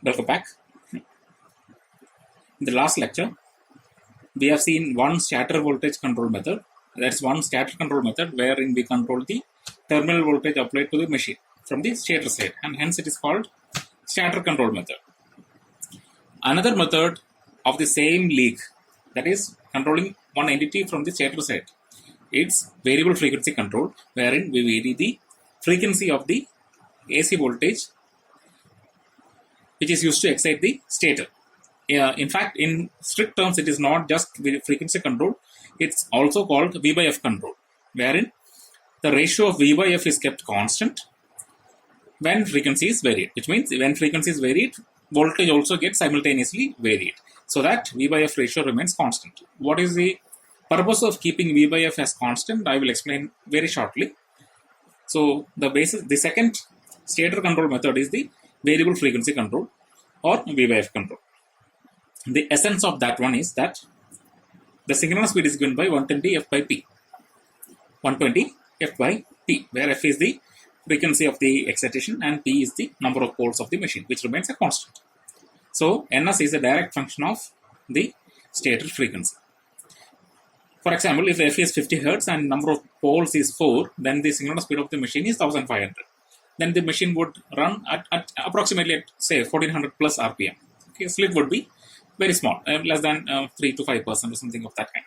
Welcome back. In the last lecture, we have seen one scatter voltage control method. That's one scatter control method wherein we control the terminal voltage applied to the machine from the stator side, and hence it is called scatter control method. Another method of the same league, that is controlling one entity from the stator side, it's variable frequency control, wherein we vary the frequency of the AC voltage which is used to excite the stator. In fact, in strict terms, it is not just frequency control, it's also called V by F control, wherein the ratio of V by F is kept constant when frequency is varied, which means when frequency is varied, voltage also gets simultaneously varied, so that V by F ratio remains constant. What is the purpose of keeping V by F as constant? I will explain very shortly. So the second stator control method is the variable frequency control or V by F control. The essence of that one is that the synchronous speed is given by 120 F by P. 120 F by P, where F is the frequency of the excitation and P is the number of poles of the machine, which remains a constant. So Ns is a direct function of the stator frequency. For example, if F is 50 Hz and number of poles is 4, then the synchronous speed of the machine is 1500. Then the machine would run at approximately at, say, 1400 plus RPM. Okay, slip would be very small, less than 3 to 5% or something of that kind.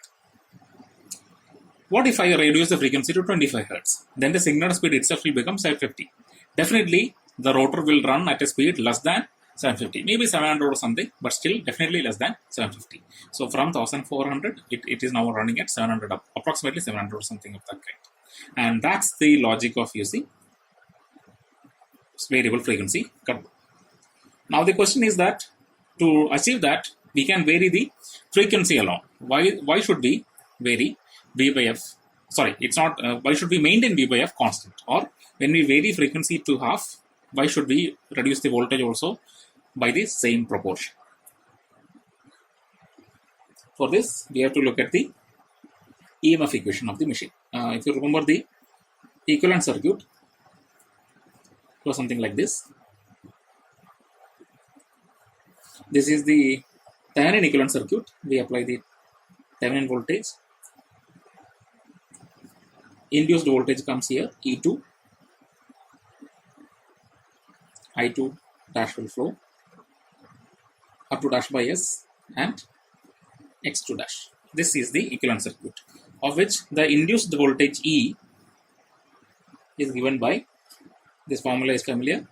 What if I reduce the frequency to 25 Hz? Then the synchronous speed itself will become 750. Definitely, the rotor will run at a speed less than 750, maybe 700 or something, but still definitely less than 750. So from 1400, it is now running at 700, approximately 700 or something of that kind. And that's the logic of using variable frequency control. Now the question is that to achieve that, we can vary the frequency alone. Why should we vary V by F? Sorry, it's not. Why should we maintain V by F constant? Or when we vary frequency to half, why should we reduce the voltage also by the same proportion? For this, we have to look at the EMF equation of the machine. If you remember the equivalent circuit, it was something like this. This is the Thevenin equivalent circuit. We apply the Thevenin voltage. Induced voltage comes here, E2. I2 dash will flow up to dash by S and X2 dash. This is the equivalent circuit, of which the induced voltage E is given by, this formula is familiar.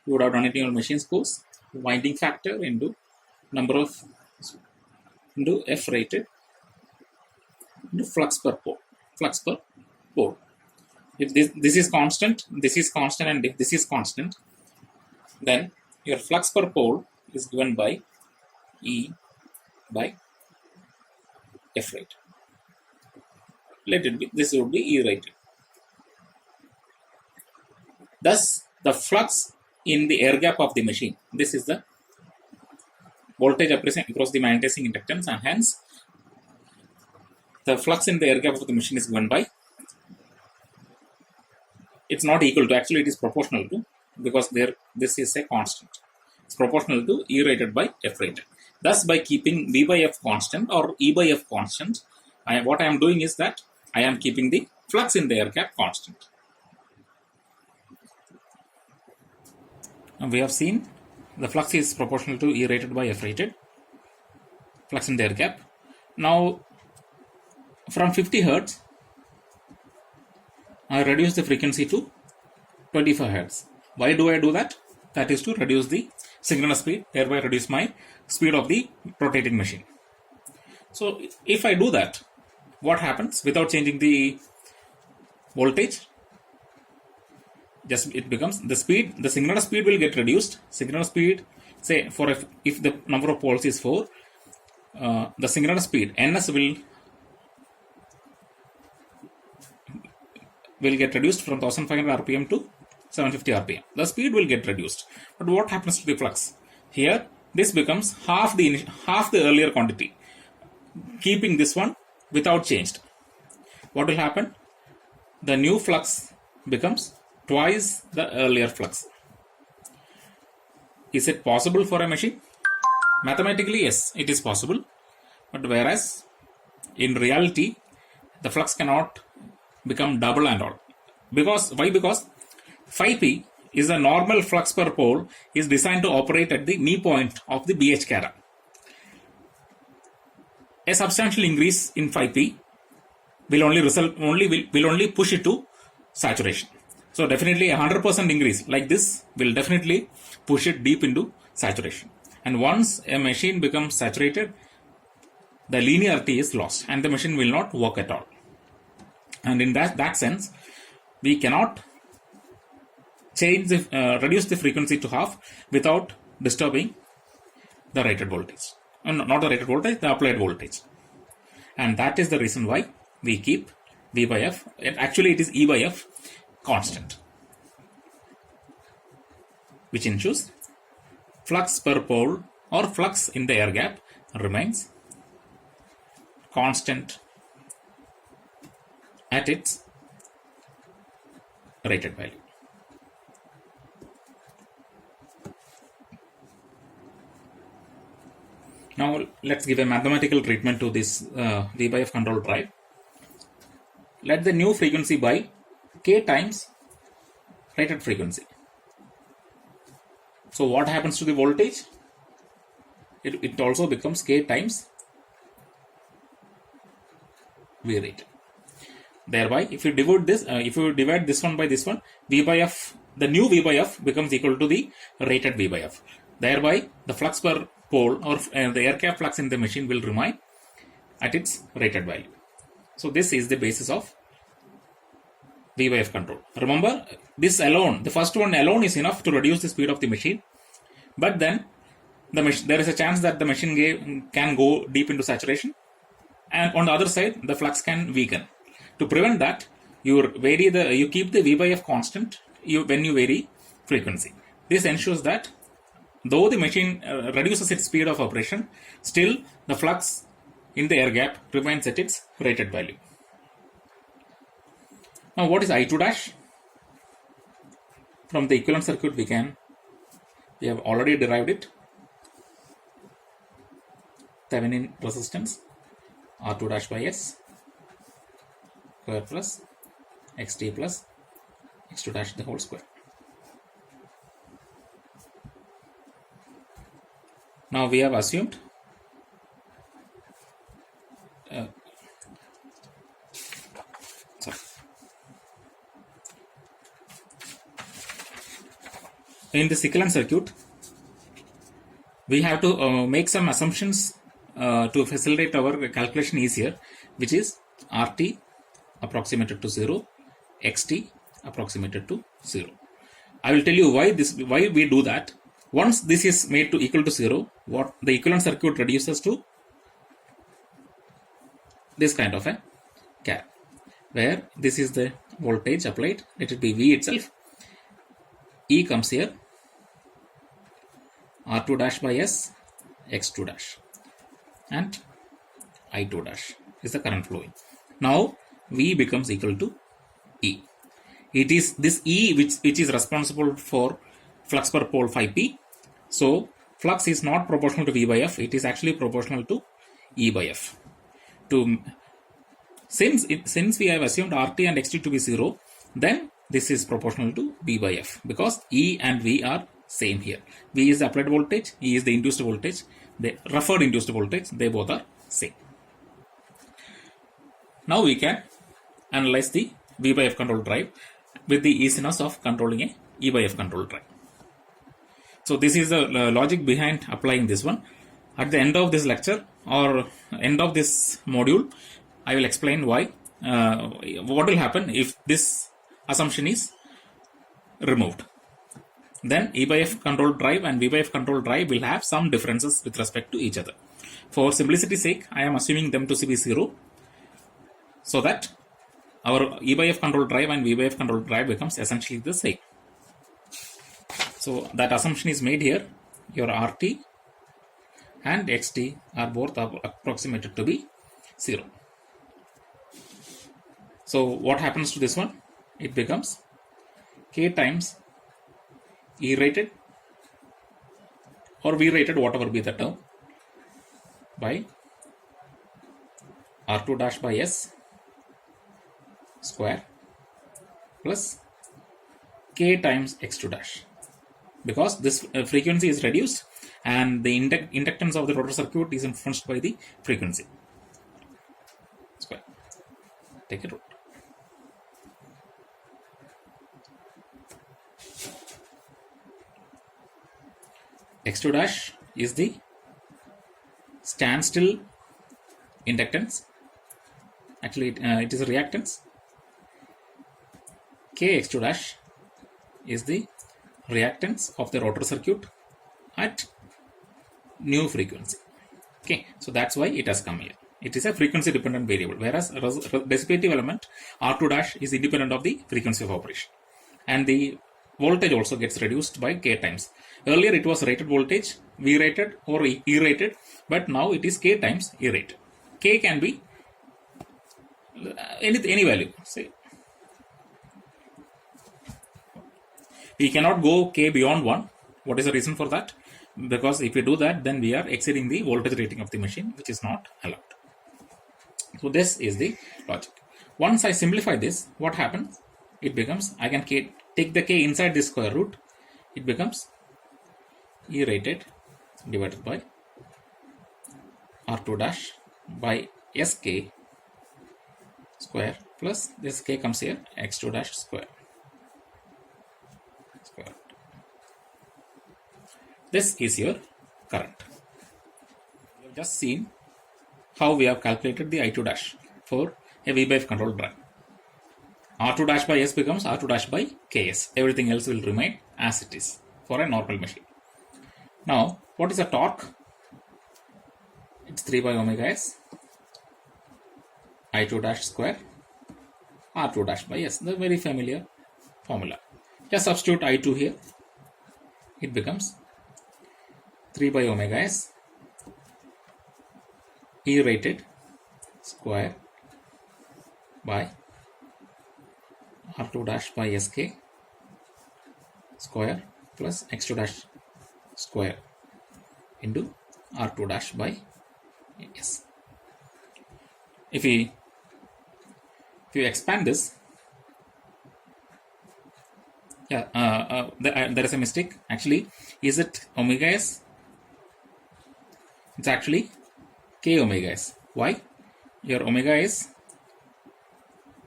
You would have done it in your machine's course. Winding factor into number of into F rated into flux per pole. If this is constant, this is constant, and if this is constant, then your flux per pole is given by E by F rated. Let it be, this would be E rated. Thus, the flux in the air gap of the machine, this is the voltage across the magnetizing inductance, and hence the flux in the air gap of the machine is given by, it's not equal to, actually it is proportional to, because this is a constant. It's proportional to E rated by F rated. Thus, by keeping V by F constant or E by F constant, what I am doing is that I am keeping the flux in the air gap constant. We have seen the flux is proportional to E rated by F rated, flux in the air gap. Now, from 50 Hz, I reduce the frequency to 25 Hz. Why do I do that? That is to reduce the synchronous speed, thereby reduce my speed of the rotating machine. So, if I do that, what happens without changing the voltage? Just it becomes the speed, the synchronous speed will get reduced. Synchronous speed, say for if the number of poles is 4, the synchronous speed Ns will get reduced from 1500 RPM to 750 RPM. The speed will get reduced. But what happens to the flux? Here, this becomes half the earlier quantity, keeping this one without changed. What will happen? The new flux becomes twice the earlier flux. Is it possible for a machine? Mathematically, yes, it is possible. But whereas in reality, the flux cannot become double and all. Why? Because phi p is a normal flux per pole is designed to operate at the knee point of the BH cara. A substantial increase in phi p will only push it to saturation. So definitely 100% increase like this will definitely push it deep into saturation. And once a machine becomes saturated, the linearity is lost and the machine will not work at all. And in that sense, we cannot reduce the frequency to half without disturbing the rated voltage. Not the rated voltage, the applied voltage. And that is the reason why we keep V by F. Actually, it is E by F constant, which ensures flux per pole or flux in the air gap remains constant at its rated value. Now let's give a mathematical treatment to this V by F control drive. Let the new frequency by K times rated frequency. So what happens to the voltage? It also becomes K times V rated. Thereby, if you divide this one by this one, V by F, the new V by F becomes equal to the rated V by F. Thereby, the flux per pole or the air gap flux in the machine will remain at its rated value. So this is the basis of V by F control. Remember, this alone, the first one alone is enough to reduce the speed of the machine. But then there is a chance that the machine can go deep into saturation, and on the other side, the flux can weaken. To prevent that, you keep the V by F constant when you vary frequency. This ensures that though the machine reduces its speed of operation, still the flux in the air gap remains at its rated value. Now, what is I2 dash? From the equivalent circuit, we have already derived it. Thevenin resistance R2 dash by S square plus XT plus X2 dash the whole square. Now we have assumed in this equivalent circuit, we have to make some assumptions to facilitate our calculation easier, which is RT approximated to 0, XT approximated to 0. I will tell you why we do that. Once this is made to equal to 0, what the equivalent circuit reduces to this kind of a cap, where this is the voltage applied, let it be V itself, E comes here, R2 dash by S, X2 dash, and I2 dash is the current flowing. Now V becomes equal to E. It is this E which is responsible for flux per pole phi p. So flux is not proportional to V by F, it is actually proportional to E by F. Since we have assumed RT and XT to be 0, then this is proportional to V by F, because E and V are same here. V is the applied voltage, E is the induced voltage, the referred induced voltage, they both are same. Now we can analyze the V by F control drive with the easiness of controlling a E by F control drive. So this is the logic behind applying this one. At the end of this lecture or end of this module, I will explain why, what will happen if this assumption is removed. Then E by F control drive and V by F control drive will have some differences with respect to each other. For simplicity's sake, I am assuming them to be 0, so that our E by F control drive and V by F control drive becomes essentially the same. So that assumption is made here. Your RT and XT are both approximated to be 0. So what happens to this one? It becomes K times E rated or V rated, whatever be the term, by R2 dash by S square plus K times X2 dash, because this frequency is reduced and the inductance of the rotor circuit is influenced by the frequency. Square. Take a root. X2 dash is the standstill inductance. Actually, it is a reactance. Kx2 dash is the reactance of the rotor circuit at new frequency. Okay, so that's why it has come here. It is a frequency dependent variable, whereas dissipative element R2 dash is independent of the frequency of operation, and the voltage also gets reduced by K times. Earlier it was rated voltage, V rated or E rated, but now it is K times E rated. K can be any value. Say we cannot go K beyond 1. What is the reason for that? Because if we do that, then we are exceeding the voltage rating of the machine, which is not allowed. So this is the logic. Once I simplify this, what happens? It becomes, I can take the K inside this square root. It becomes E rated divided by R2 dash by SK square plus this K comes here, X2 dash square. This is your current. We have just seen how we have calculated the I2 dash for a V by F controlled drive. R2 dash by S becomes R2 dash by KS. Everything else will remain as it is for a normal machine. Now, what is the torque? It's 3 by omega S I2 dash square R2 dash by S. The very familiar formula. Just substitute I2 here. It becomes 3 by omega S E rated square by R2 dash by SK square plus X2 dash square into R2 dash by S. If you expand this, there is a mistake. Actually, is it omega S? It's actually K omega S. Why? Your omega is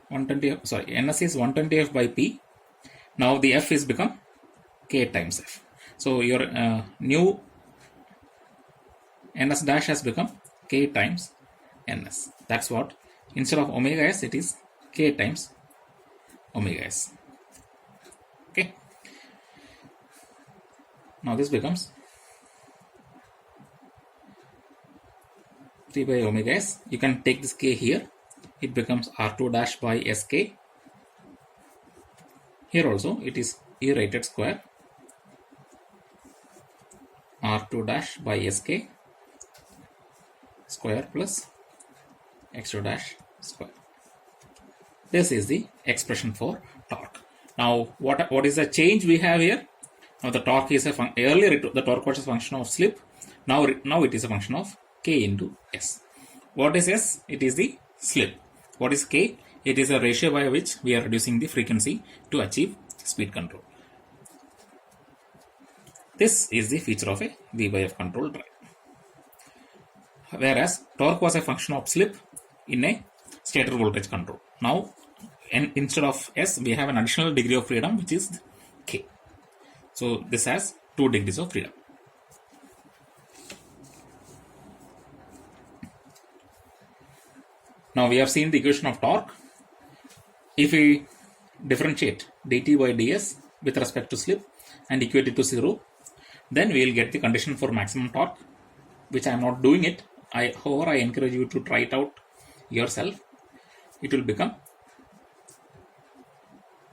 120. Sorry, NS is 120F by P. Now the F is become K times F. So your new NS dash has become K times NS. That's what. Instead of omega S, it is K times omega S. Okay. Now this becomes 3 by omega S. You can take this K here. It becomes R2 dash by SK. Here also it is E rated square R2 dash by SK square plus X2 dash square. This is the expression for torque. Now what is the change we have here? Now the torque is earlier the torque was a function of slip. Now it is a function of K into S. What is S? It is the slip. What is K? It is a ratio by which we are reducing the frequency to achieve speed control. This is the feature of a V by F control drive. Whereas torque was a function of slip in a stator voltage control. Now instead of S, we have an additional degree of freedom, which is K. So this has 2 degrees of freedom. Now we have seen the equation of torque. If we differentiate dt by ds with respect to slip and equate it to 0, then we will get the condition for maximum torque, which I am not doing it. However, I encourage you to try it out yourself. It will become,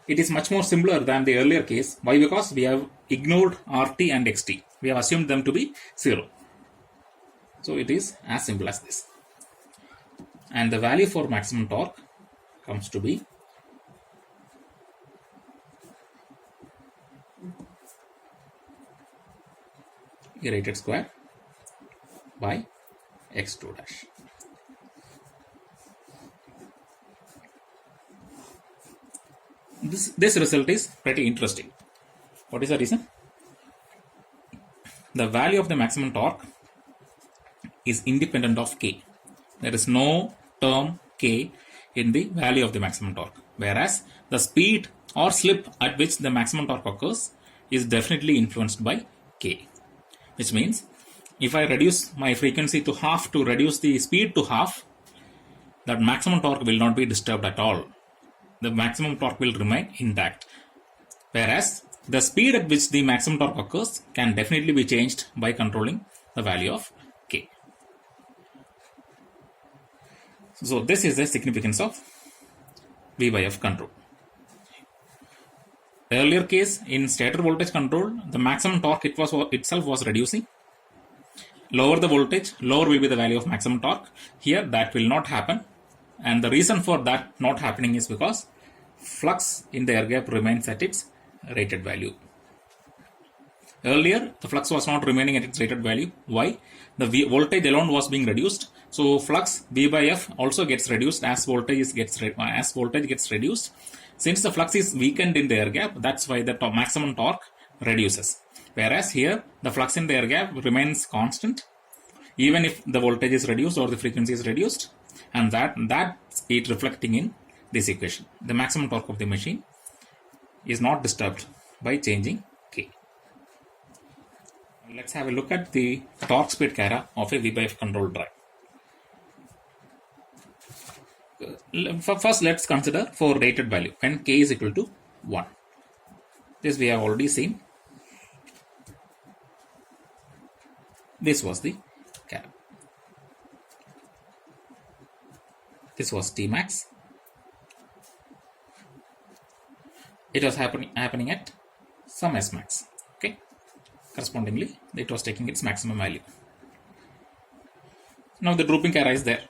it is much more simpler than the earlier case. Why? Because we have ignored RT and XT. We have assumed them to be 0. So it is as simple as this. And the value for maximum torque comes to be E rated square by x2 dash. This result is pretty interesting. What is the reason? The value of the maximum torque is independent of K. There is no term K in the value of the maximum torque, whereas the speed or slip at which the maximum torque occurs is definitely influenced by K, which means if I reduce my frequency to half to reduce the speed to half, that maximum torque will not be disturbed at all. The maximum torque will remain intact, whereas the speed at which the maximum torque occurs can definitely be changed by controlling the value of K. So this is the significance of V by F control. Earlier case in stator voltage control, the maximum torque itself was reducing. Lower the voltage, lower will be the value of maximum torque. Here that will not happen, and the reason for that not happening is because flux in the air gap remains at its rated value. Earlier the flux was not remaining at its rated value. Why? The voltage alone was being reduced, so flux V by F also gets reduced as voltage gets reduced. Since the flux is weakened in the air gap, that's why the maximum torque reduces. Whereas here the flux in the air gap remains constant even if the voltage is reduced or the frequency is reduced, and that's it reflecting in this equation. The maximum torque of the machine is not disturbed by changing K. Let's have a look at the torque speed cara of a V by F control drive. First, let's consider for rated value when K is equal to 1. This we have already seen. This was the cara. This was T max. It was happening at some S max. Okay. Correspondingly, it was taking its maximum value. Now the drooping cara is there.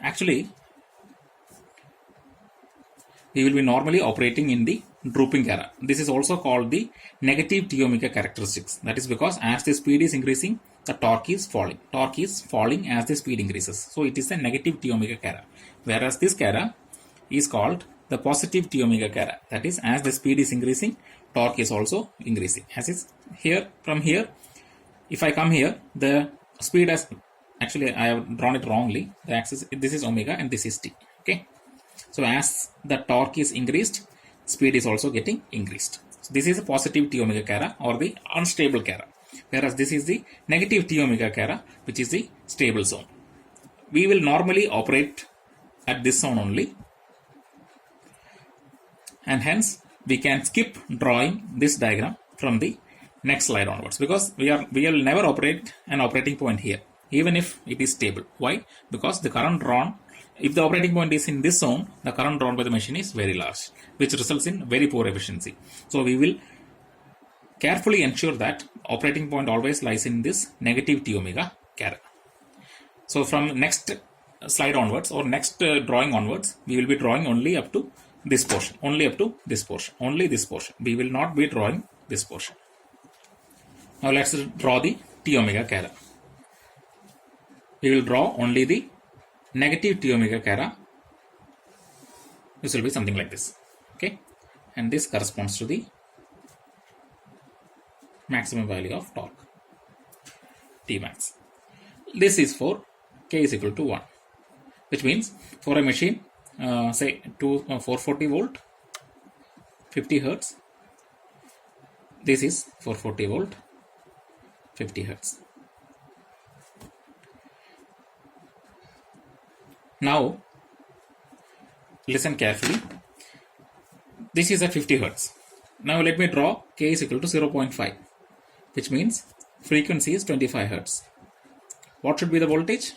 Actually we will be normally operating in the drooping cara. This is also called the negative T omega characteristics. That is because as the speed is increasing, the torque is falling. Torque is falling as the speed increases. So it is a negative T omega cara. Whereas this cara is called the positive T omega cara. That is, as the speed is increasing, torque is also increasing. As is here, from here, if I come here, the speed has, actually I have drawn it wrongly. The axis, this is omega and this is T. Okay. So as the torque is increased, speed is also getting increased. So this is a positive T omega cara or the unstable cara. Whereas this is the negative T omega cara, which is the stable zone. We will normally operate at this zone only, and hence we can skip drawing this diagram from the next slide onwards, because we will never operate an operating point here even if it is stable. Why? Because the current drawn, if the operating point is in this zone, the current drawn by the machine is very large, which results in very poor efficiency. So we will carefully ensure that operating point always lies in this negative T omega cara. So from next slide onwards or next drawing onwards, we will be drawing only up to this portion, only up to this portion, only this portion. We will not be drawing this portion. Now let's draw the T omega cara. We will draw only the negative T omega cara. This will be something like this. Okay, and this corresponds to the maximum value of torque, T max. This is for K is equal to 1, which means for a machine, say 440 volt, 50 hertz. This is 440 volt, 50 hertz. Now listen carefully. This is at 50 hertz. Now let me draw K is equal to 0.5, which means frequency is 25 hertz. What should be the voltage?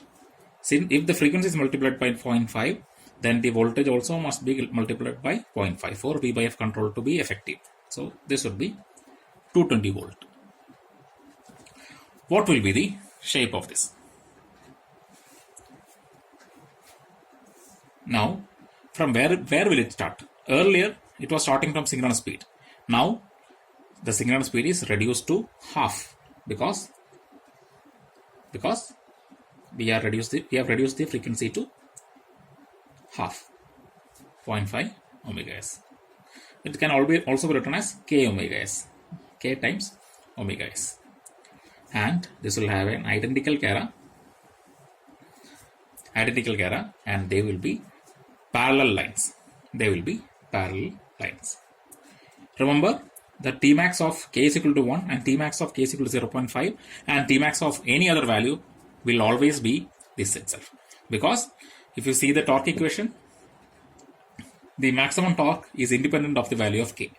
Since if the frequency is multiplied by 0.5, then the voltage also must be multiplied by 0.5 for V by F control to be effective. So this would be 220 volt. What will be the shape of this? Now, from where will it start? Earlier, it was starting from synchronous speed. Now the synchronous speed is reduced to half because we have reduced the frequency to half, 0.5 omega s. It can also be written as k omega s, k times omega s, and this will have an identical Cara, and they will be parallel lines. Remember, the Tmax of k is equal to 1 and Tmax of k is equal to 0.5 and Tmax of any other value will always be this itself. Because if you see the torque equation, the maximum torque is independent of the value of k.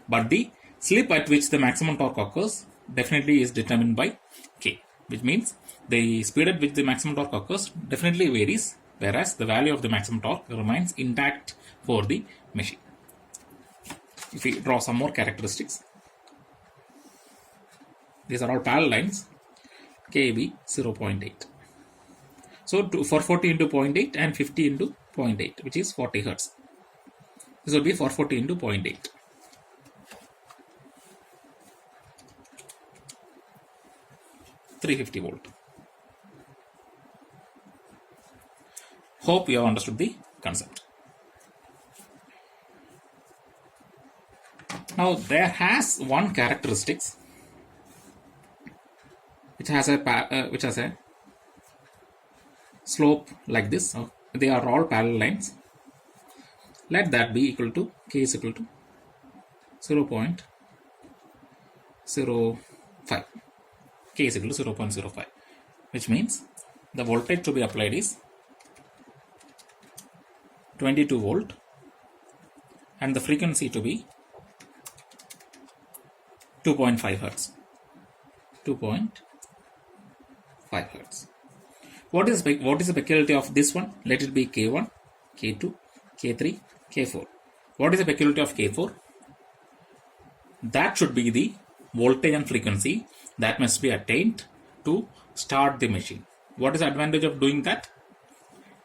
But the slip at which the maximum torque occurs definitely is determined by k, which means the speed at which the maximum torque occurs definitely varies, whereas the value of the maximum torque remains intact for the machine. If we draw some more characteristics, these are all parallel lines, KB 0.8. So for 40 into 0.8 and 50 into 0.8, which is 40 Hertz. This will be 440 into 0.8. $350. Hope you have understood the concept. Now there has one characteristics which has a slope like this. They are all parallel lines. Let that be equal to k is equal to 0.05. K is equal to 0.05, which means the voltage to be applied is 22 volt and the frequency to be 2.5 Hertz. 2.5 Hertz. What is the peculiarity of this one? Let it be K1, K2, K3, K4. What is the peculiarity of K4? That should be the voltage and frequency that must be attained to start the machine. What is the advantage of doing that?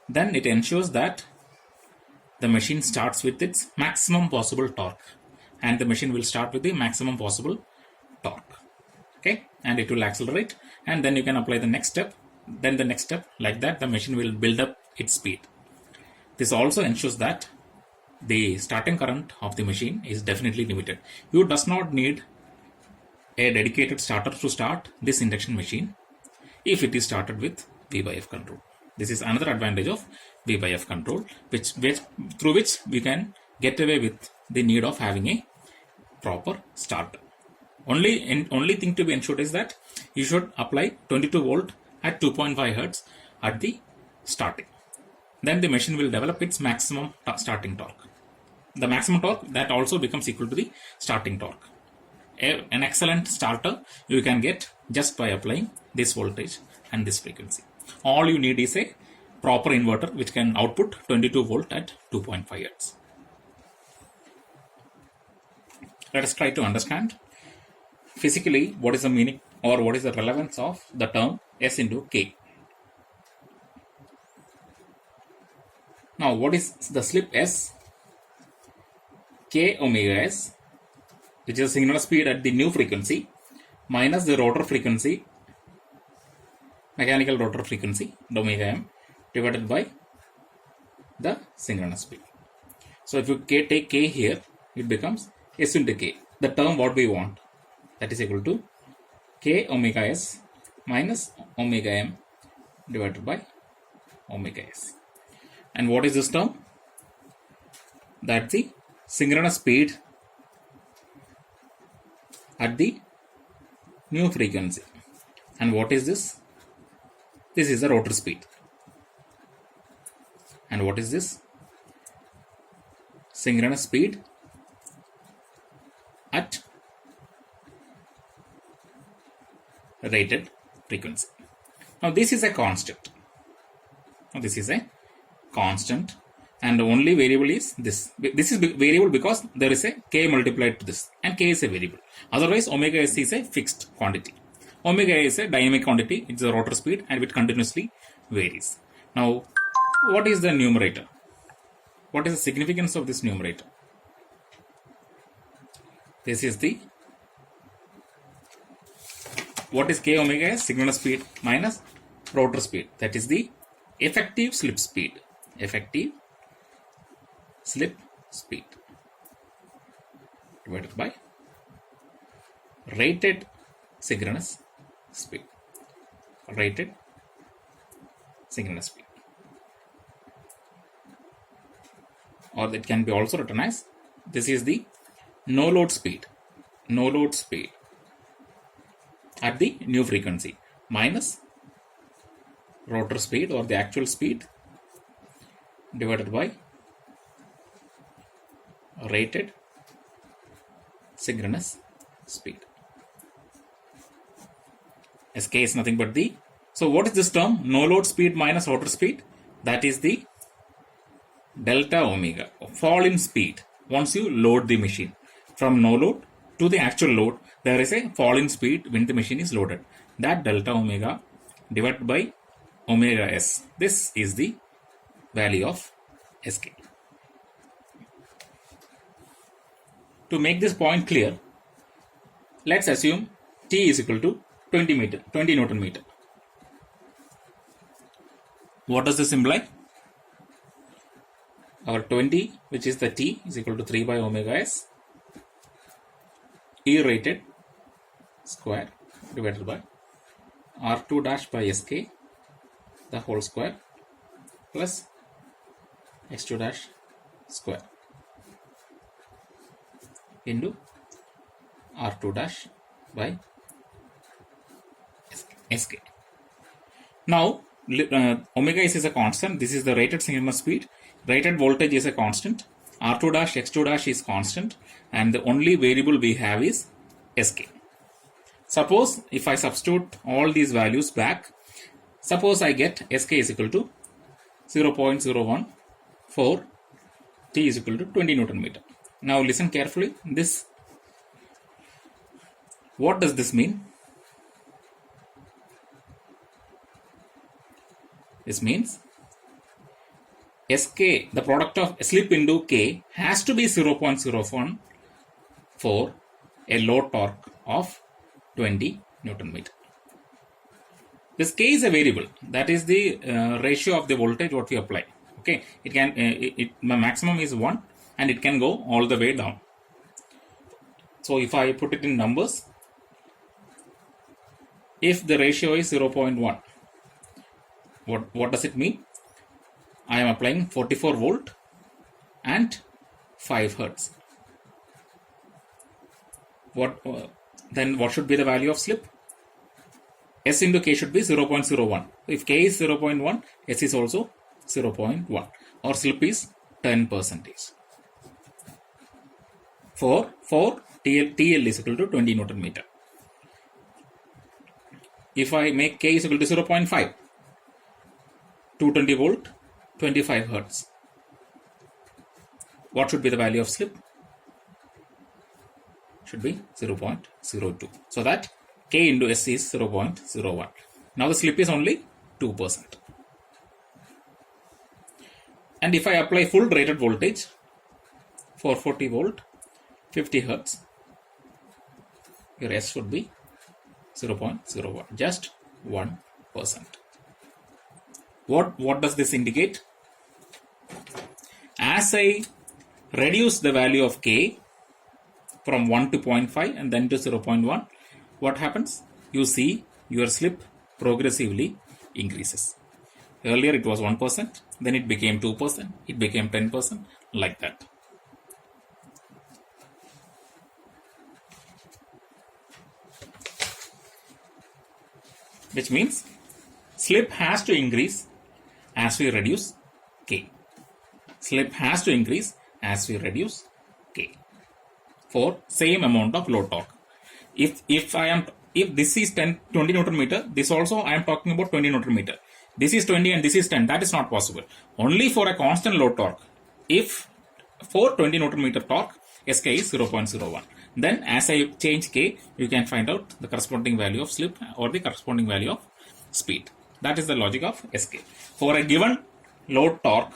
Then it ensures that the machine starts with its maximum possible torque, and the machine will start with the maximum possible torque. Okay, and it will accelerate, and then you can apply the next step. Then the next step, like that, the machine will build up its speed. This also ensures that the starting current of the machine is definitely limited. You does not need a dedicated starter to start this induction machine if it is started with V/F control. This is another advantage of V/F control, through which we can get away with the need of having a proper starter. Only thing to be ensured is that you should apply 22 volt at 2.5 Hertz at the starting. Then the machine will develop its maximum starting torque. The maximum torque that also becomes equal to the starting torque. An excellent starter you can get just by applying this voltage and this frequency. All you need is a proper inverter which can output 22 volt at 2.5 Hertz. Let us try to understand physically what is the meaning or what is the relevance of the term S into K. Now what is the slip S? K omega S, which is synchronous speed at the new frequency, minus the rotor frequency, mechanical rotor frequency, omega m, divided by the synchronous speed. So if you take K here, it becomes S into K, the term what we want, that is equal to K omega S minus omega m divided by omega S. And what is this term? That's the synchronous speed at the new frequency. And what is this? This is the rotor speed. And what is this? Synchronous speed at rated frequency. Now this is a constant. And the only variable is this. This is variable because there is a K multiplied to this, and K is a variable. Otherwise omega S is a fixed quantity. Omega is a dynamic quantity, it's a rotor speed and it continuously varies. Now what is the numerator? What is the significance of this numerator? This is the, what is k omega s? Synchronous speed minus rotor speed. That is the effective slip speed. Effective slip speed divided by rated synchronous speed. Rated synchronous speed. Or that can be also written as, this is the no load speed. No load speed at the new frequency minus rotor speed or the actual speed divided by rated synchronous speed. Sk is nothing but the, so what is this term? No load speed minus rotor speed. That is the delta omega, fall in speed. Once you load the machine from no load to the actual load, there is a fall in speed when the machine is loaded. That delta omega divided by omega s. This is the value of Sk. To make this point clear, let's assume T is equal to 20 Newton meter. What does this imply? Our 20, which is the T, is equal to 3 by omega s E rated square divided by R2 dash by Sk the whole square plus X2 dash square into R2 dash by Sk. Now omega s is a constant. This is the rated synchronous speed. Rated voltage is a constant. R2 dash, X2 dash is constant, and the only variable we have is Sk. Suppose if I substitute all these values back, suppose I get Sk is equal to 0.01 for T is equal to 20 Newton meter. Now listen carefully. This, what does this mean? This means Sk, the product of slip into K, has to be 0.01 for a load torque of 20 Newton meter. This K is a variable. That is the ratio of the voltage what we apply. Okay, it can the maximum is 1 and it can go all the way down. So if I put it in numbers, if the ratio is 0.1, what does it mean? I am applying 44 volt and 5 hertz. Then what should be the value of slip? S into K should be 0.01. If K is 0.1, S is also 0.1, or slip is 10%. For TL is equal to 20 Newton meter. If I make K is equal to 0.5, 220 volt, 25 hertz. What should be the value of slip? Should be 0.02. So that K into S is 0.01. Now the slip is only 2%. And if I apply full rated voltage, 440 volt, 50 hertz, your S would be 0.01, just 1%. What does this indicate? As I reduce the value of K from 1 to 0.5 and then to 0.1, what happens? You see your slip progressively increases. Earlier it was 1%, then it became 2%, it became 10%, like that. Which means slip has to increase as we reduce K. Slip has to increase as we reduce K for same amount of load torque. If this is 20 Newton meter, this also I am talking about 20 Newton meter. This is 20 and this is 10. That is not possible. Only for a constant load torque. If for 20 Newton meter torque, Sk is 0.01. Then as I change K, you can find out the corresponding value of slip or the corresponding value of speed. That is the logic of Sk. For a given load torque,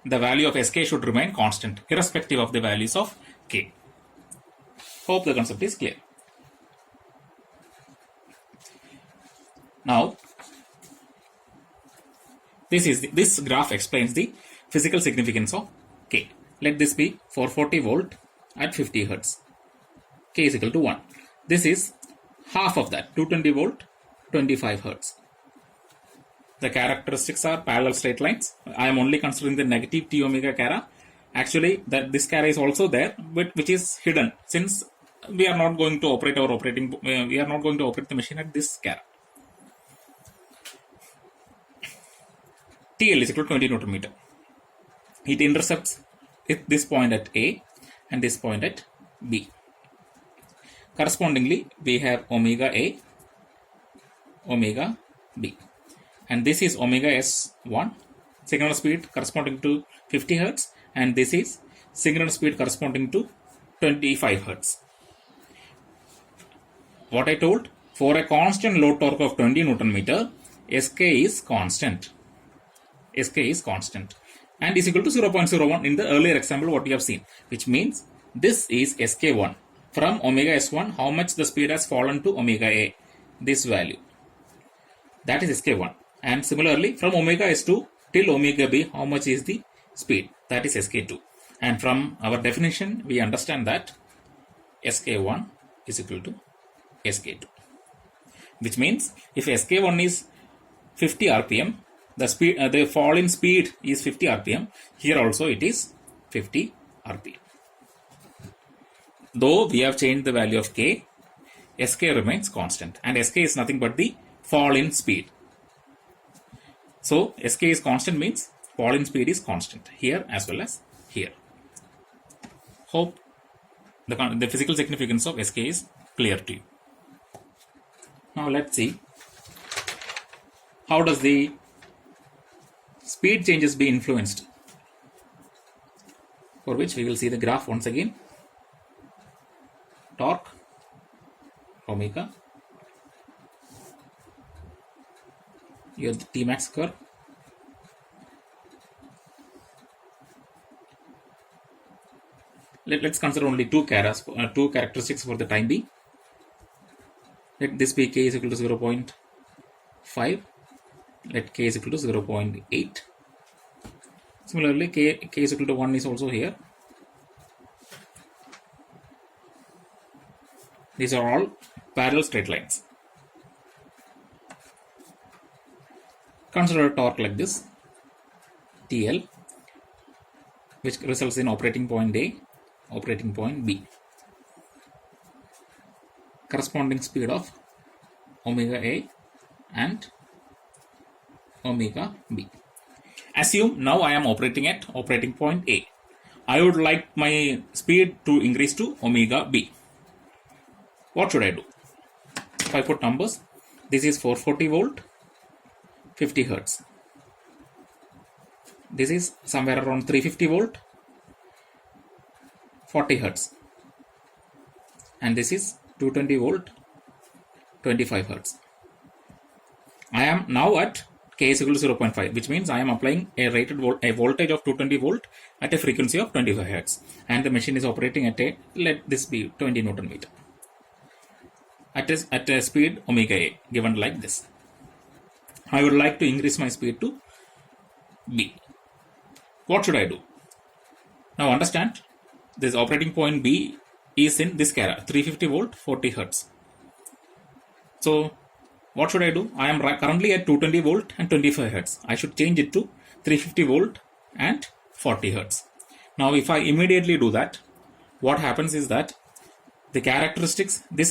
the value of Sk should remain constant irrespective of the values of K. Hope the concept is clear. Now, this graph explains the physical significance of K. Let this be 440 volt at 50 Hertz. K is equal to 1. This is half of that, 220 volt, 25 Hertz. The characteristics are parallel straight lines. I am only considering the negative T omega cara. Actually, this cara is also there, but which is hidden since we are not going to operate the machine at this cara. TL is equal to 20 Newton meter. It intercepts at this point at A and this point at B. Correspondingly, we have omega A, omega B. And this is omega S1, signal speed corresponding to 50 Hertz, and this is signal speed corresponding to 25 Hertz. What I told, for a constant load torque of 20 Newton meter, Sk is constant. Sk is constant and is equal to 0.01 in the earlier example what we have seen, which means this is Sk1. From omega S1, how much the speed has fallen to omega A, this value. That is Sk1. And similarly, from omega S2 till omega B, how much is the speed? That is Sk2. And from our definition, we understand that Sk1 is equal to Sk2. Which means, if Sk1 is 50 rpm, the fall in speed is 50 rpm. Here also it is 50 rpm. Though we have changed the value of K, Sk remains constant. And Sk is nothing but the fall in speed. So, Sk is constant means fall in speed is constant here as well as here. Hope the physical significance of Sk is clear to you. Now, let's see how does the speed changes be influenced, for which we will see the graph once again. Torque, omega, you have the Tmax curve, let's consider only two characteristics for the time being. Let this be K is equal to 0.5, let K is equal to 0.8. Similarly, K is equal to 1 is also here. These are all parallel straight lines. Consider a torque like this, TL, which results in operating point A, operating point B. Corresponding speed of omega A and omega B. Assume now I am operating at operating point A. I would like my speed to increase to omega B. What should I do? If I put numbers, this is 440 volt, 50 Hertz. This is somewhere around 350 volt, 40 Hertz. And this is 220 volt, 25 Hertz. I am now at K is equal to 0.5, which means I am applying a voltage of 220 volt at a frequency of 25 Hertz. And the machine is operating at let this be 20 Newton meter. At a speed omega A, given like this. I would like to increase my speed to B. What should I do? Now understand, this operating point B is in this cara, 350 volt, 40 Hertz. So, what should I do? I am currently at 220 volt and 25 Hertz. I should change it to 350 volt and 40 Hertz. Now, if I immediately do that, what happens is that this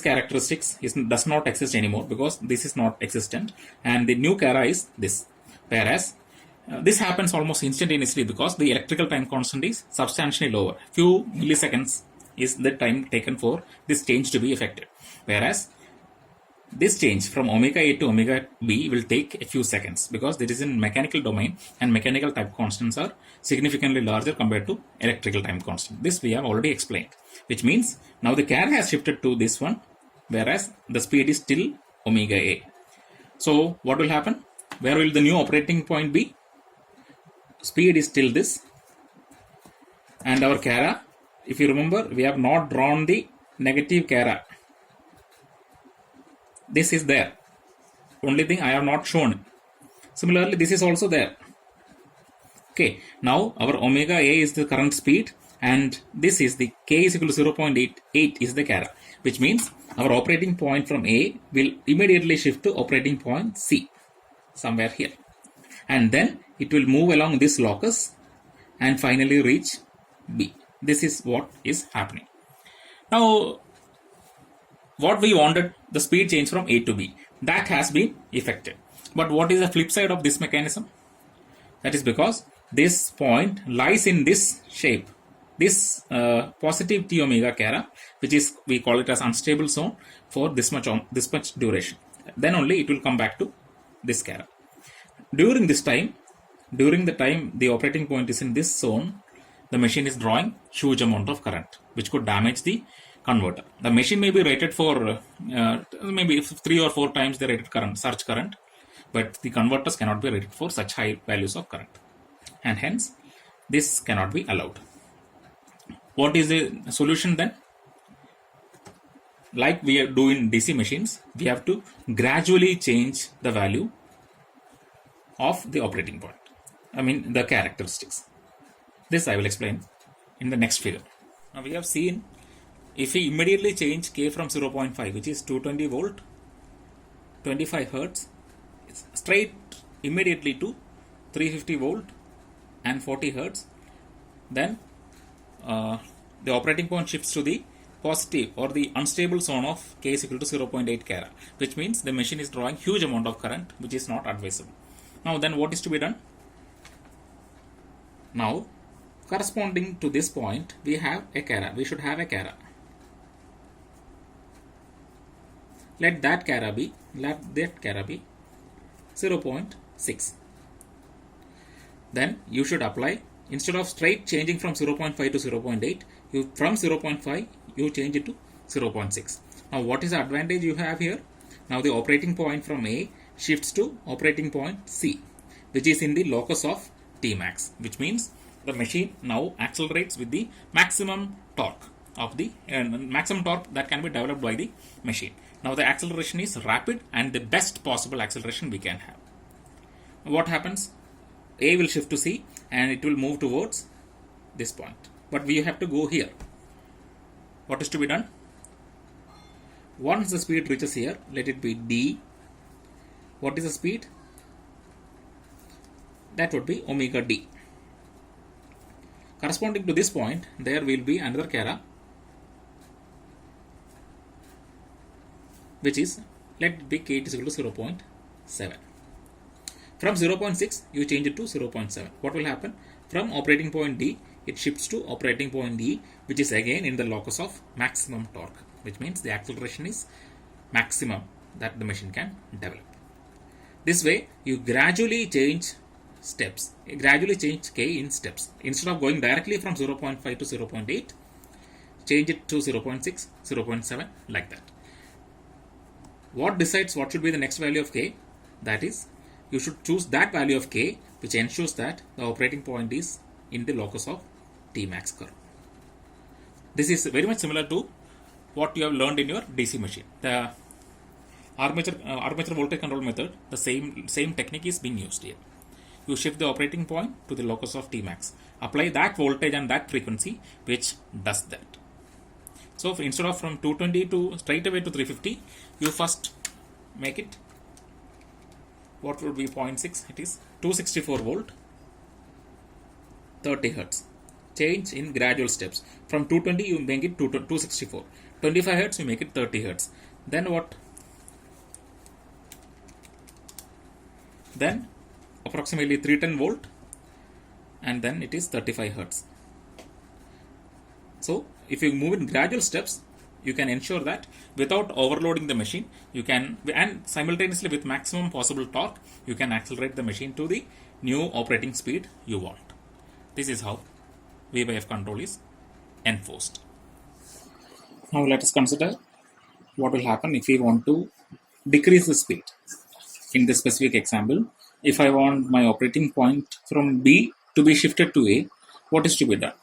characteristics does not exist anymore because this is not existent, and the new cara is this. Whereas this happens almost instantaneously because the electrical time constant is substantially lower. Few milliseconds is the time taken for this change to be effected. Whereas this change from omega A to omega B will take a few seconds because it is in mechanical domain and mechanical time constants are significantly larger compared to electrical time constant. This we have already explained, which means now the cara has shifted to this one, whereas the speed is still omega A. So what will happen? Where will the new operating point be? Speed is still this, and our cara, if you remember, we have not drawn the negative Cara. This is there. Only thing I have not shown. Similarly, this is also there. Okay, now our omega A is the current speed, and this is the K is equal to 0.88 is the Cara, which means our operating point from A will immediately shift to operating point C, somewhere here. And then it will move along this locus and finally reach B. This is what is happening. Now, what we wanted, the speed change from A to B, that has been effected. But what is the flip side of this mechanism? That is because this point lies in this shape, this positive T omega Cara, which is, we call it as unstable zone for this much duration. Then only it will come back to this Cara. During the time the operating point is in this zone, the machine is drawing huge amount of current, which could damage the converter. The machine may be rated for maybe 3 or 4 times the rated current, surge current, but the converters cannot be rated for such high values of current, and hence this cannot be allowed. What is the solution then? Like we do in DC machines, we have to gradually change the value of the operating point. The characteristics. This I will explain in the next figure. Now we have seen, if we immediately change K from 0.5, which is 220 volt, 25 hertz, straight immediately to 350 volt and 40 hertz, then the operating point shifts to the positive or the unstable zone of K is equal to 0.8 Cara, which means the machine is drawing huge amount of current, which is not advisable. Now then what is to be done? Now, corresponding to this point, we have a Cara. We should have a Cara. Let that Cara be 0.6. Then you should apply, instead of straight changing from 0.5 to 0.8, from 0.5 you change it to 0.6. Now what is the advantage you have here? Now the operating point from A shifts to operating point C, which is in the locus of Tmax, which means the machine now accelerates with the maximum torque of the maximum torque that can be developed by the machine. Now the acceleration is rapid and the best possible acceleration we can have. What happens? A will shift to C and it will move towards this point. But we have to go here. What is to be done? Once the speed reaches here, let it be D. What is the speed? That would be omega D. Corresponding to this point, there will be another Cara, which is, let it be K is equal to 0.7. From 0.6, you change it to 0.7. What will happen? From operating point D, it shifts to operating point E, which is again in the locus of maximum torque, which means the acceleration is maximum that the machine can develop. This way, you gradually change steps, gradually change K in steps. Instead of going directly from 0.5 to 0.8, change it to 0.6, 0.7, like that. What decides what should be the next value of K? That is, you should choose that value of K which ensures that the operating point is in the locus of Tmax curve. This is very much similar to what you have learned in your DC machine. The armature voltage control method, the same technique is being used here. You shift the operating point to the locus of Tmax. Apply that voltage and that frequency which does that. So instead of from 220 to straight away to 350, you first make it, what would be 0.6? It is 264 volt, 30 hertz. Change in gradual steps. From 220 you make it 264. 25 hertz you make it 30 hertz. Then what? Then approximately 310 volt, and then it is 35 hertz. So if you move in gradual steps, you can ensure that without overloading the machine, you can, and simultaneously with maximum possible torque, you can accelerate the machine to the new operating speed you want. This is how V/F control is enforced. Now let us consider what will happen if we want to decrease the speed. In this specific example, if I want my operating point from B to be shifted to A, what is to be done?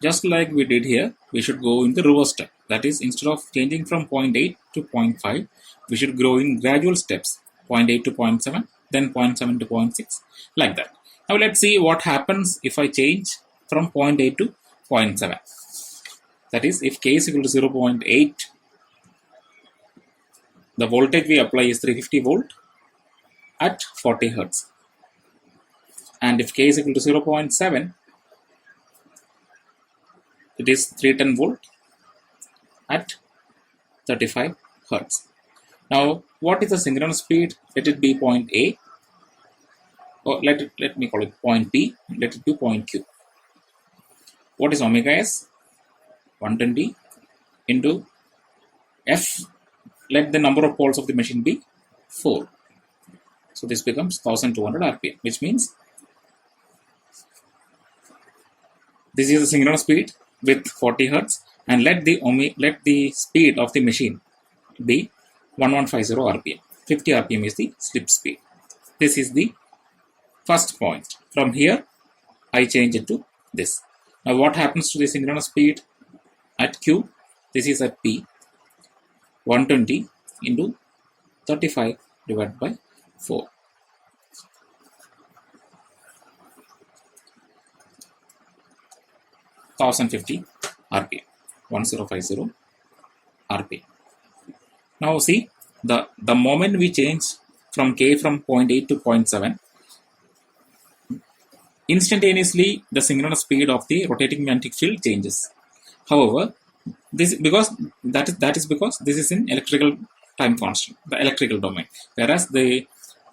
Just like we did here, we should go in the reverse step. That is, instead of changing from 0.8 to 0.5, we should grow in gradual steps, 0.8 to 0.7, then 0.7 to 0.6, like that. Now let's see what happens if I change from 0.8 to 0.7. That is, if k is equal to 0.8, the voltage we apply is 350 volt at 40 Hertz. And if k is equal to 0.7, it is 310 volt at 35 Hertz. Now, what is the synchronous speed? Let it be point A, or let me call it point P, let it be point Q. What is omega S? 120 into F. Let the number of poles of the machine be 4. So this becomes 1200 RPM, which means this is the synchronous speed with 40 Hertz, and let the speed of the machine be 1150 RPM. 50 RPM is the slip speed. This is the first point. From here, I change it to this. Now, what happens to the synchronous speed at Q? This is at P. 120 into 35 divided by 4. (1050 RPM). 1050 RPM. Now see, the moment we change from K from 0.8 to 0.7, instantaneously the synchronous speed of the rotating magnetic field changes. However, this because this is in electrical time constant, the electrical domain, whereas the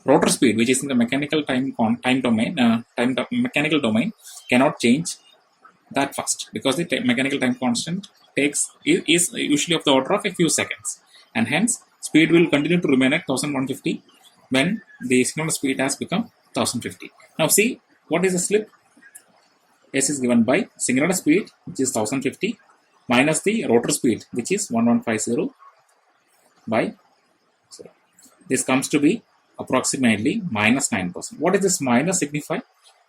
rotor speed, which is in the mechanical mechanical domain, cannot change that fast, because the mechanical time constant is usually of the order of a few seconds, and hence speed will continue to remain at 1150 when the synchronous speed has become 1050. Now see, what is the slip? S is given by synchronous speed, which is 1050, minus the rotor speed, which is 1150 by, so this comes to be approximately minus 9%. What does this minus signify?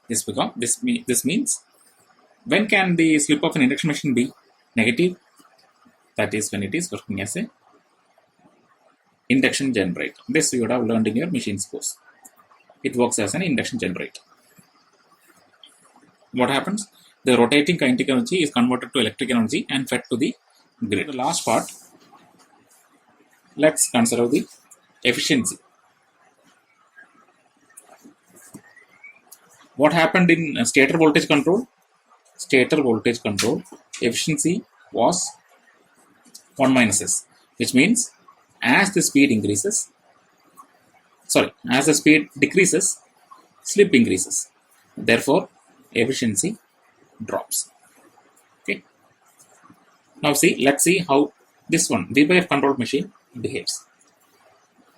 This means, when can the slip of an induction machine be negative? That is when it is working as a induction generator. This you would have learned in your machines course. It works as an induction generator. What happens? The rotating kinetic energy is converted to electric energy and fed to the grid. The last part, let's consider the efficiency. What happened in stator voltage control? Stator voltage control efficiency was 1 minus S, which means as the speed decreases, slip increases. Therefore, efficiency drops. Okay. Now see, let's see how this one, V by F controlled machine, behaves.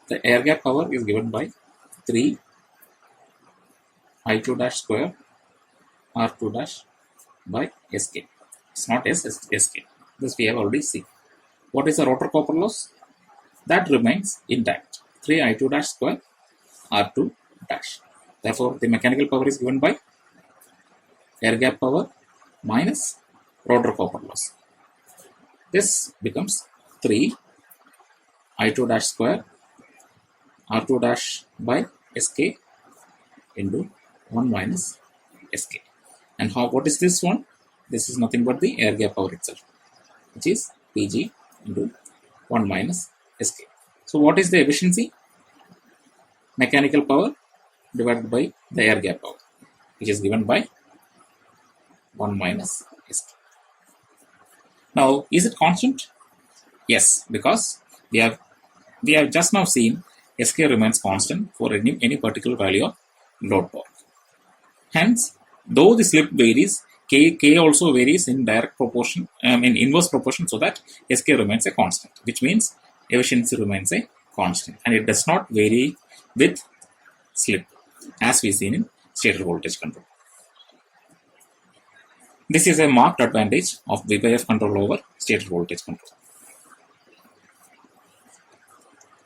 The air gap power is given by 3 I2 dash square R2 dash by Sk. It's not S, it's Sk. This we have already seen. What is the rotor copper loss? That remains intact. 3 I2 dash square R2 dash. Therefore, the mechanical power is given by air gap power minus rotor copper loss. This becomes 3 I2 dash square R2 dash by Sk into 1 minus Sk. And what is this one? This is nothing but the air gap power itself, which is Pg into 1 minus Sk. So what is the efficiency? Mechanical power divided by the air gap power, which is given by 1 minus Sk. Now, is it constant? Yes, because we have just now seen Sk remains constant for any particular value of load torque. Hence, though the slip varies, K also varies in direct proportion, in inverse proportion, so that Sk remains a constant, which means efficiency remains a constant, and it does not vary with slip, as we seen in stator voltage control. This is a marked advantage of V by F control over stator voltage control.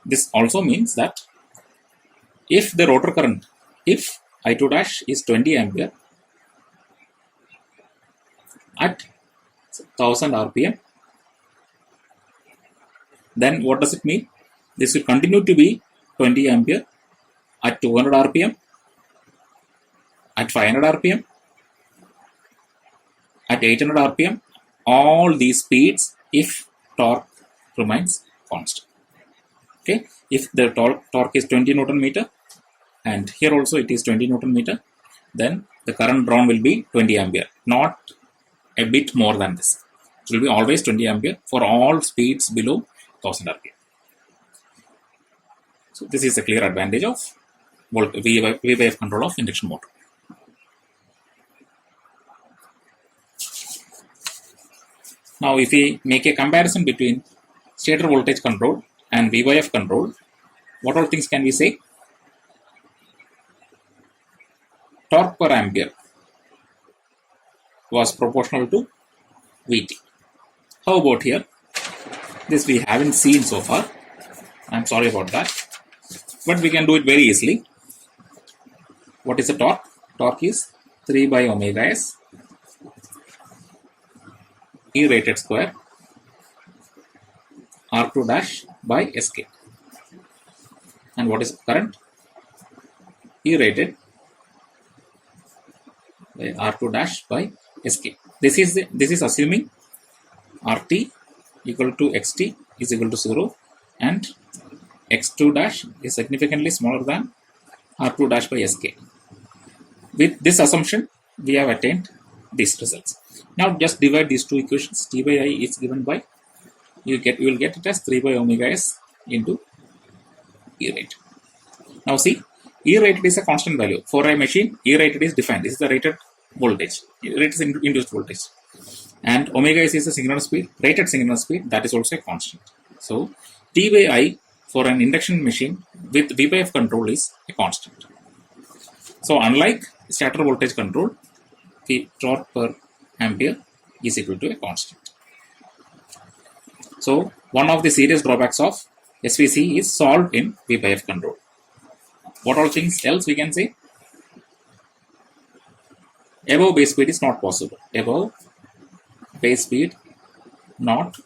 This also means that if the rotor current, if I2 dash is 20 ampere at 1000 RPM. Then what does it mean? This will continue to be 20 ampere at 200 RPM, at 500 RPM, at 800 RPM, all these speeds if torque remains constant. Okay, if the torque is 20 Newton meter, and here also it is 20 Newton meter, then the current drawn will be 20 ampere, not a bit more than this. It will be always 20 ampere for all speeds below 1000 RPM. So this is a clear advantage of V-wave control of induction motor. Now, if we make a comparison between stator voltage control and V-wave control, what all things can we say? Torque per ampere was proportional to Vt. How about here? This we haven't seen so far. I'm sorry about that. But we can do it very easily. What is the torque? Torque is 3 by omega s E rated square R2 dash by Sk. And what is current? E rated by R2 dash by Sk. This is assuming RT equal to XT is equal to 0 and X2 dash is significantly smaller than R2 dash by Sk. With this assumption, we have attained these results. Now just divide these two equations. T by I is given by, you will get it as 3 by omega s into E rate. Now see, E rated is a constant value. For a machine, E rated is defined. This is the rated voltage. E rated is induced voltage. And omega s is the synchronous speed, rated synchronous speed, that is also a constant. So T by I for an induction machine with V-wave control is a constant. So unlike stator voltage control, the torque per ampere is equal to a constant. So one of the serious drawbacks of SVC is solved in V-wave control. What all things else we can say? Above base speed is not possible. Above base speed not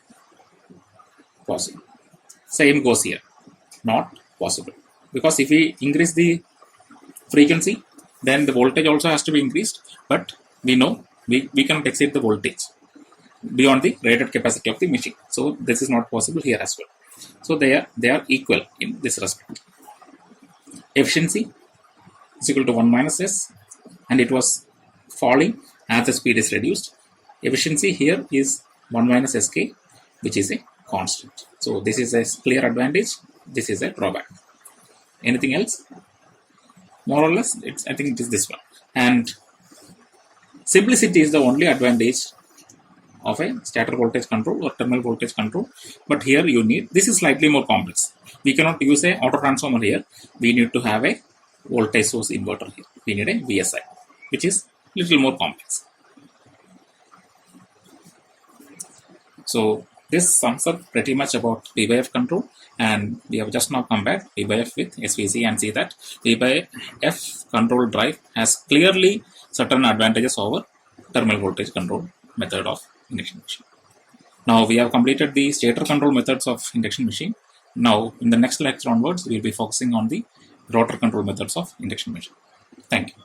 possible. Same goes here. Not possible. Because if we increase the frequency, then the voltage also has to be increased. But we know we cannot exceed the voltage beyond the rated capacity of the machine. So this is not possible here as well. So they are equal in this respect. Efficiency is equal to 1 minus s, and it was falling as the speed is reduced. Efficiency here is 1 minus sk, which is a constant. So this is a clear advantage. This is a drawback. Anything else? More or less, I think it is this one. And simplicity is the only advantage of a stator voltage control or terminal voltage control. But here you need, this is slightly more complex. We cannot use a auto transformer here. We need to have a voltage source inverter here. We need a VSI, which is little more complex. So this sums up pretty much about V-wave control, and we have just now compared V-wave with SVC and see that V-wave control drive has clearly certain advantages over terminal voltage control method of induction machine. Now we have completed the stator control methods of induction machine. Now in the next lecture onwards, we will be focusing on the rotor control methods of induction machine. Thank you.